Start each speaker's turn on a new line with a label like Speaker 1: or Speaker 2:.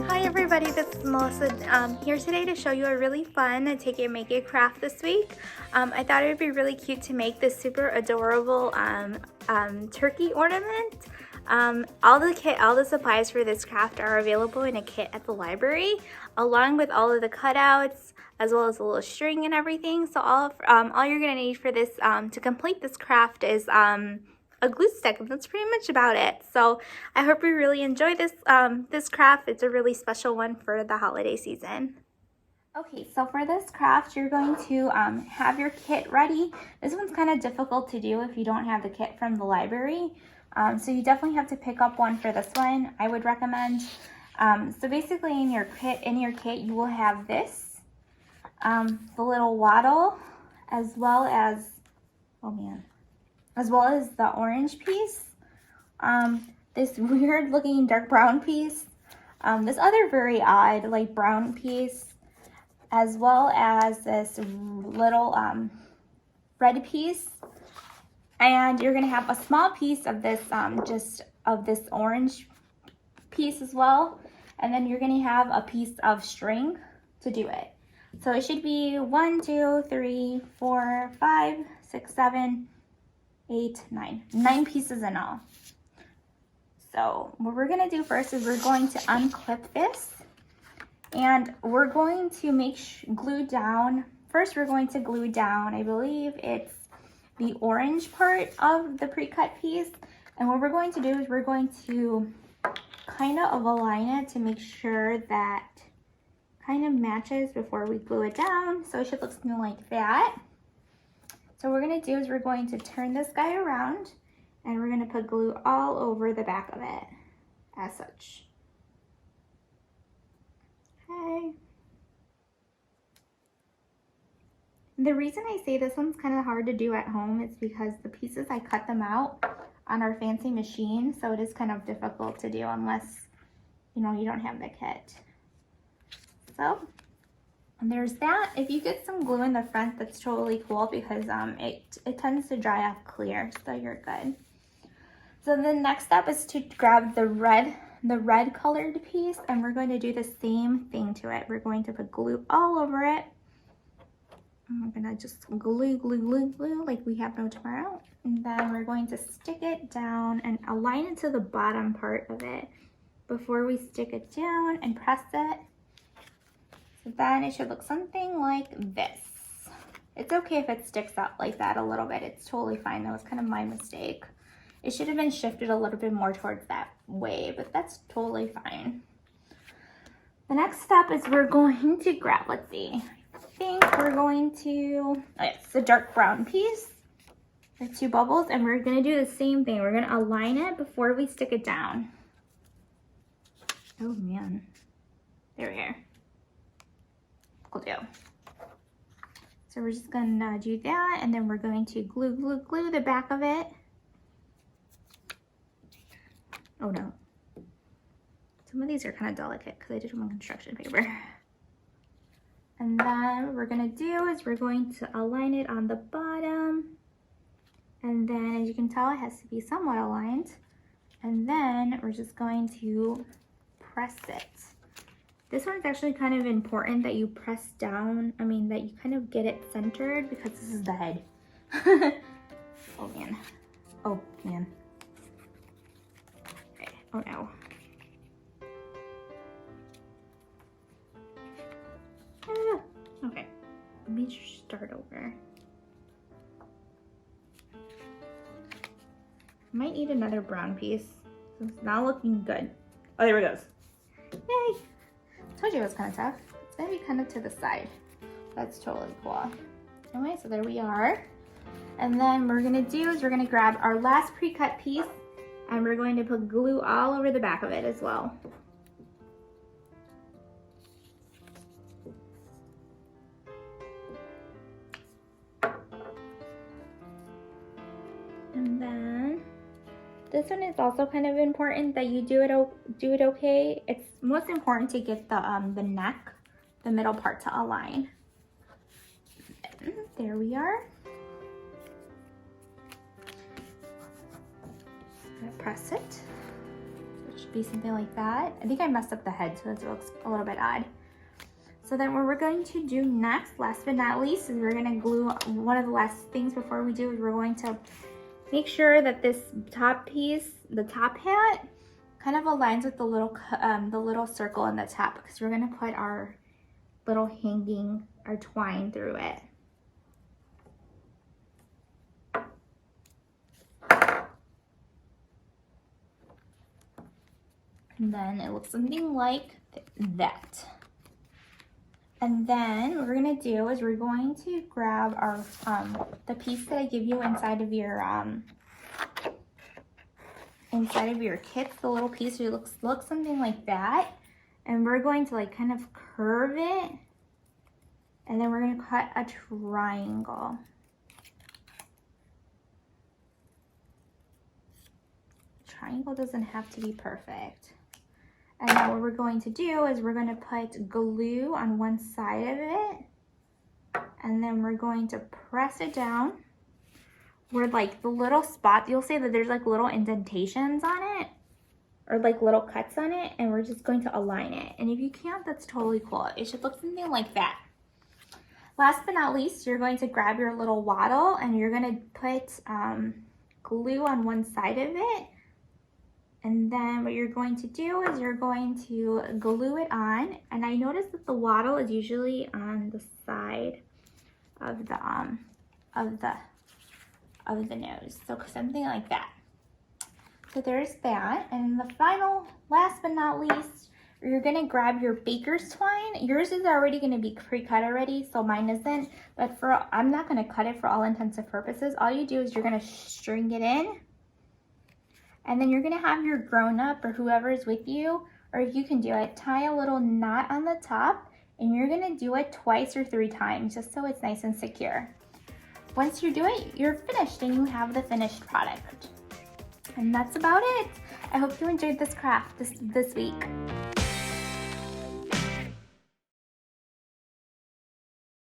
Speaker 1: Hi everybody, this is Melissa here today to show you a really fun take it make it craft this week. I thought it would be really cute to make this super adorable turkey ornament. All the supplies for this craft are available in a kit at the library, along with all of the cutouts as well as a little string and everything. So all you're gonna need for this to complete this craft is a glue stick, and that's pretty much about it. So I hope you really enjoy this this craft. It's a really special one for the holiday season. Okay, so for this craft, you're going to have your kit ready. This one's kind of difficult to do if you don't have the kit from the library. So you definitely have to pick up one for this one, I would recommend. So basically in your kit, you will have this, the little wattle, as well as, as well as the orange piece, this weird looking dark brown piece, this other very odd light brown piece, as well as this little red piece. And you're gonna have a small piece of this, just of this orange piece as well. And then you're gonna have a piece of string to do it. So it should be 1, 2, 3, 4, 5, 6, 7, 8, 9 pieces in all. So what we're gonna do first is we're going to unclip this, and we're going to glue down. First, we're going to glue down, I believe it's the orange part of the pre-cut piece. And what we're going to do is we're going to kind of align it to make sure that kind of matches before we glue it down. So it should look something like that. So what we're going to do is we're going to turn this guy around, and we're going to put glue all over the back of it as such. Okay. The reason I say this one's kind of hard to do at home is because the pieces, I cut them out on our fancy machine, so it is kind of difficult to do unless, you know, you don't have the kit. So there's that. If you get some glue in the front, that's totally cool because it tends to dry off clear, so you're good. So the next step is to grab the red colored piece, and we're going to do the same thing to it. We're going to put glue all over it. I'm gonna just glue like we have no tomorrow. And then we're going to stick it down and align it to the bottom part of it before we stick it down and press it. So then it should look something like this. It's okay if it sticks out like that a little bit. It's totally fine. That was kind of my mistake. It should have been shifted a little bit more towards that way, but that's totally fine. The next step is we're going to grab, let's see, I think we're going to, it's the dark brown piece, the 2 bubbles, and we're gonna do the same thing. We're gonna align it before we stick it down. Oh man, there we are. Will do. So we're just gonna do that, and then we're going to glue the back of it. Oh no. Some of these are kind of delicate because I did them on construction paper. And then what we're gonna do is we're going to align it on the bottom. And then as you can tell, it has to be somewhat aligned. And then we're just going to press it. This one's actually kind of important that you press down, that you kind of get it centered because this is the head. Oh man. Oh man. Okay. Oh no. Okay. Let me start over. Might need another brown piece. So it's not looking good. Oh, there it goes. Yay! Told you it was kind of tough. It's gonna be kind of to the side. That's totally cool. Anyway, so there we are. And then what we're gonna do is we're gonna grab our last pre-cut piece, and we're going to put glue all over the back of it as well. And then this one is also kind of important that you do it okay. It's most important to get the neck, the middle part to align. And there we are. Press it. be something like that. I think I messed up the head, so it looks a little bit odd. So then what we're going to do next, last but not least, is we're gonna glue, one of the last things before we do is we're going to make sure that this top piece, the top hat, kind of aligns with the little circle in the top, because we're gonna put our little hanging, our twine through it. And then it looks something like that. And then what we're gonna do is we're going to grab our the piece that I give you inside of your kit, the little piece that looks something like that, and we're going to like kind of curve it, and then we're gonna cut a triangle. Triangle doesn't have to be perfect. And now what we're going to do is we're going to put glue on one side of it, and then we're going to press it down where like the little spot, you'll see that there's like little indentations on it, or like little cuts on it, and we're just going to align it. And if you can't, that's totally cool. It should look something like that. Last but not least, you're going to grab your little wattle and you're going to put glue on one side of it. And then what you're going to do is you're going to glue it on. And I noticed that the wattle is usually on the side of the nose. So something like that. So there's that. And the final, last but not least, you're gonna grab your baker's twine. Yours is already gonna be pre-cut already, so mine isn't. But I'm not gonna cut it for all intents and purposes. All you do is you're gonna string it in. And then you're gonna have your grown-up or whoever is with you, or if you can do it, tie a little knot on the top, and you're gonna do it twice or 3 times, just so it's nice and secure. Once you do it, you're finished and you have the finished product. And that's about it. I hope you enjoyed this craft this week.